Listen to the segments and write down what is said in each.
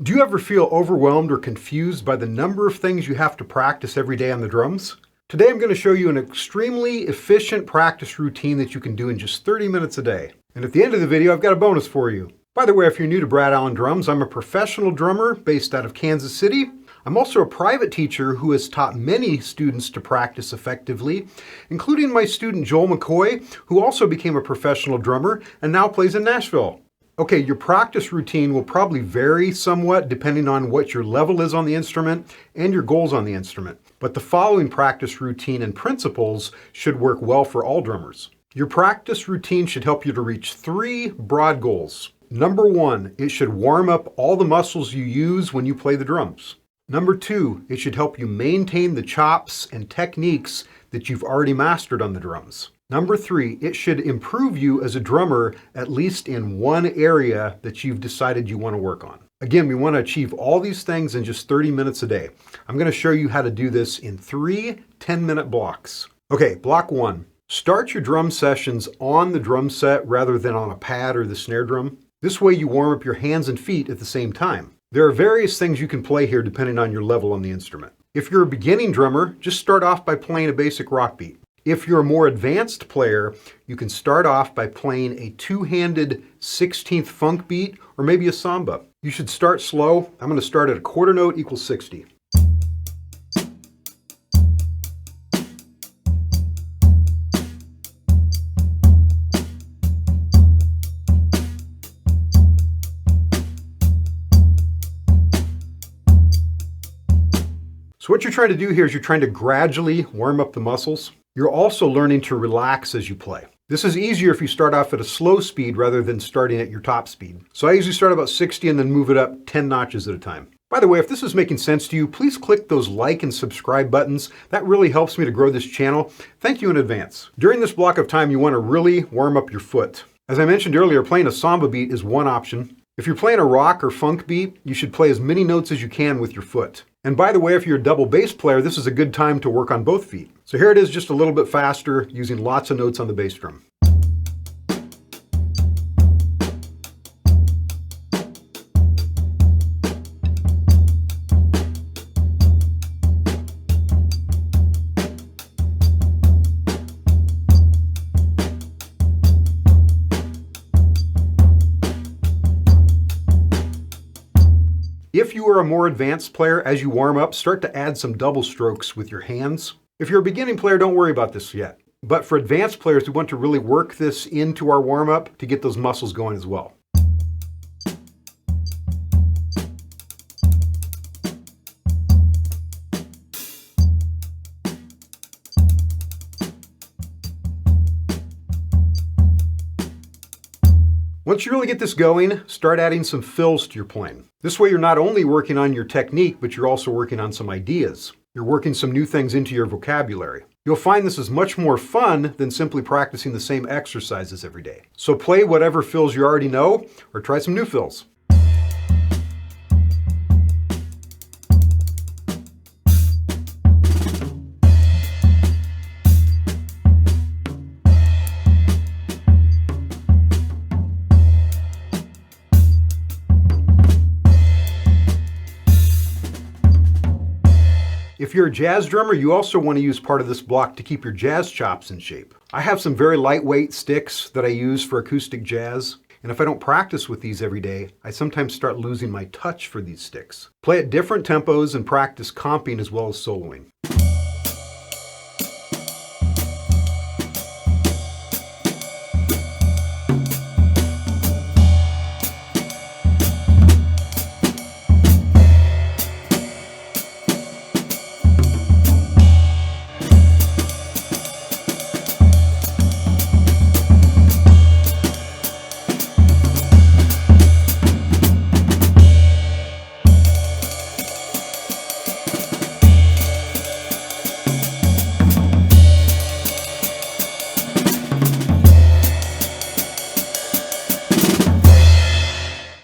Do you ever feel overwhelmed or confused by the number of things you have to practice every day on the drums? Today I'm going to show you an extremely efficient practice routine that you can do in just 30 minutes a day. And at the end of the video, I've got a bonus for you. By the way, if you're new to Brad Allen Drums, I'm a professional drummer based out of Kansas City. I'm also a private teacher who has taught many students to practice effectively, including my student Joel McCoy, who also became a professional drummer and now plays in Nashville. Okay, your practice routine will probably vary somewhat depending on what your level is on the instrument and your goals on the instrument. But the following practice routine and principles should work well for all drummers. Your practice routine should help you to reach 3 broad goals. Number 1, it should warm up all the muscles you use when you play the drums. Number 2, it should help you maintain the chops and techniques that you've already mastered on the drums. Number 3, it should improve you as a drummer, at least in one area that you've decided you want to work on. Again, we want to achieve all these things in just 30 minutes a day. I'm going to show you how to do this in 3 10-minute blocks. Okay, block 1. Start your drum sessions on the drum set rather than on a pad or the snare drum. This way you warm up your hands and feet at the same time. There are various things you can play here depending on your level on the instrument. If you're a beginning drummer, just start off by playing a basic rock beat. If you're a more advanced player, you can start off by playing a 2-handed 16th funk beat or maybe a samba. You should start slow. I'm going to start at a quarter note equals 60. So what you're trying to do here is you're trying to gradually warm up the muscles. You're also learning to relax as you play. This is easier if you start off at a slow speed rather than starting at your top speed. So I usually start about 60 and then move it up 10 notches at a time. By the way, if this is making sense to you, please click those like and subscribe buttons. That really helps me to grow this channel. Thank you in advance. During this block of time, you want to really warm up your foot. As I mentioned earlier, playing a samba beat is one option. If you're playing a rock or funk beat, you should play as many notes as you can with your foot. And by the way, if you're a double bass player, this is a good time to work on both feet. So here it is just a little bit faster, using lots of notes on the bass drum. If you are a more advanced player, as you warm up, start to add some double strokes with your hands. If you're a beginning player, don't worry about this yet. But for advanced players, we want to really work this into our warm-up to get those muscles going as well. Once you really get this going, start adding some fills to your playing. This way you're not only working on your technique, but you're also working on some ideas. You're working some new things into your vocabulary. You'll find this is much more fun than simply practicing the same exercises every day. So play whatever fills you already know, or try some new fills. If you're a jazz drummer, you also want to use part of this block to keep your jazz chops in shape. I have some very lightweight sticks that I use for acoustic jazz, and if I don't practice with these every day, I sometimes start losing my touch for these sticks. Play at different tempos and practice comping as well as soloing.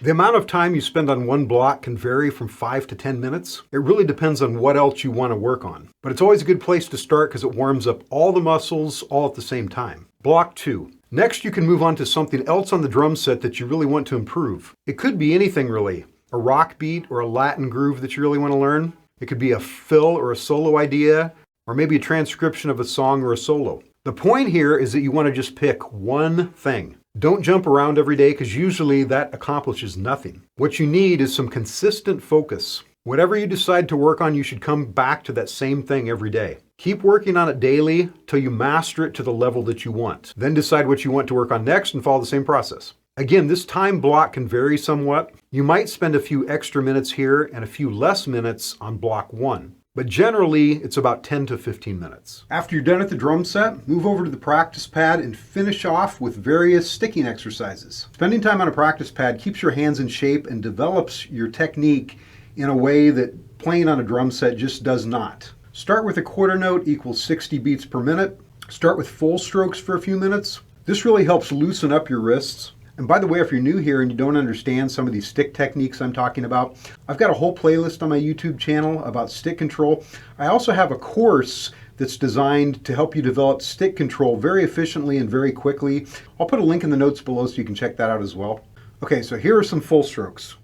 The amount of time you spend on one block can vary from 5 to 10 minutes. It really depends on what else you want to work on. But it's always a good place to start because it warms up all the muscles all at the same time. Block 2. Next, you can move on to something else on the drum set that you really want to improve. It could be anything really. a rock beat or a Latin groove that you really want to learn. It could be a fill or a solo idea, or maybe a transcription of a song or a solo. The point here is that you want to just pick one thing. Don't jump around every day because usually that accomplishes nothing. What you need is some consistent focus. Whatever you decide to work on, you should come back to that same thing every day. Keep working on it daily till you master it to the level that you want. Then decide what you want to work on next and follow the same process. Again, this time block can vary somewhat. You might spend a few extra minutes here and a few less minutes on block 1. But generally, it's about 10 to 15 minutes. After you're done at the drum set, move over to the practice pad and finish off with various sticking exercises. Spending time on a practice pad keeps your hands in shape and develops your technique in a way that playing on a drum set just does not. Start with a quarter note equals 60 beats per minute. Start with full strokes for a few minutes. This really helps loosen up your wrists. And by the way, if you're new here and you don't understand some of these stick techniques I'm talking about, I've got a whole playlist on my YouTube channel about stick control. I also have a course that's designed to help you develop stick control very efficiently and very quickly. I'll put a link in the notes below so you can check that out as well. Okay, so here are some full strokes.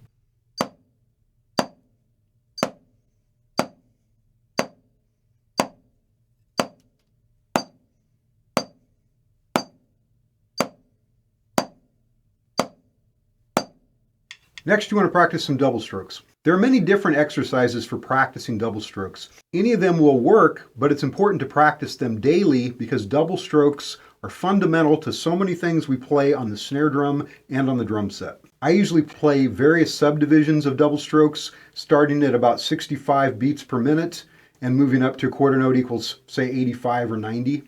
Next, you want to practice some double strokes. There are many different exercises for practicing double strokes. Any of them will work, but it's important to practice them daily because double strokes are fundamental to so many things we play on the snare drum and on the drum set. I usually play various subdivisions of double strokes, starting at about 65 beats per minute and moving up to a quarter note equals, say, 85 or 90.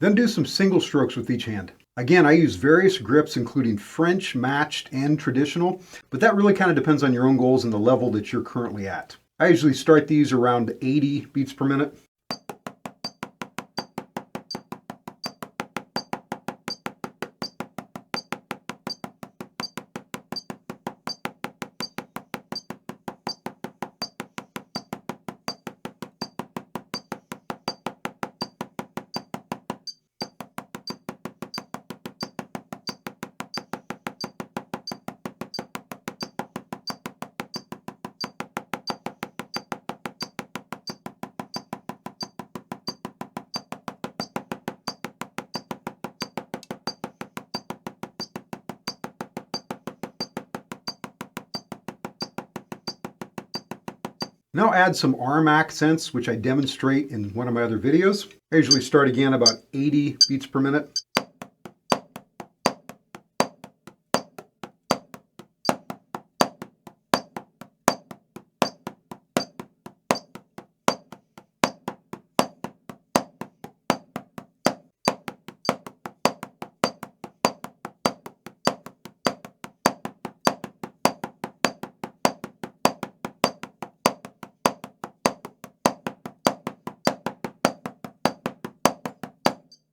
Then do some single strokes with each hand. Again, I use various grips, including French, matched, and traditional, but that really kind of depends on your own goals and the level that you're currently at. I usually start these around 80 beats per minute. Now add some arm accents, which I demonstrate in one of my other videos. I usually start again about 80 beats per minute.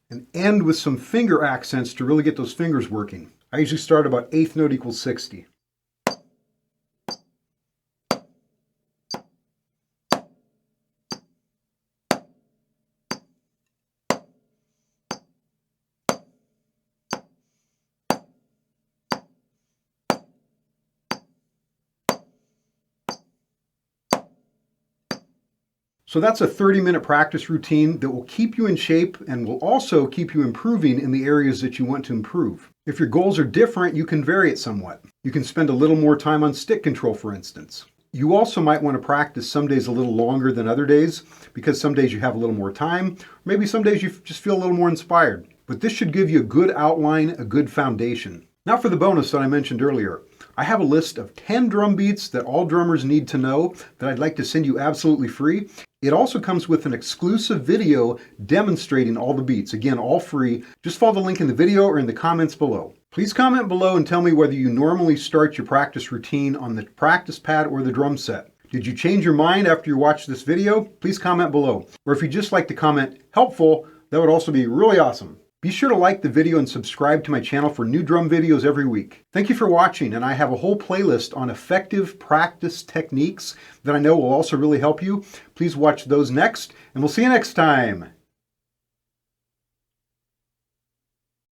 And end with some finger accents to really get those fingers working. I usually start about eighth note equals 60. So that's a 30-minute practice routine that will keep you in shape and will also keep you improving in the areas that you want to improve. If your goals are different, you can vary it somewhat. You can spend a little more time on stick control, for instance. You also might want to practice some days a little longer than other days because some days you have a little more time, or maybe some days you just feel a little more inspired. But this should give you a good outline, a good foundation. Now for the bonus that I mentioned earlier. I have a list of 10 drum beats that all drummers need to know that I'd like to send you absolutely free. It also comes with an exclusive video demonstrating all the beats. Again, all free. Just follow the link in the video or in the comments below. Please comment below and tell me whether you normally start your practice routine on the practice pad or the drum set. Did you change your mind after you watched this video? Please comment below. Or if you'd just like to comment helpful, that would also be really awesome. Be sure to like the video and subscribe to my channel for new drum videos every week. Thank you for watching, and I have a whole playlist on effective practice techniques that I know will also really help you. Please watch those next, and we'll see you next time.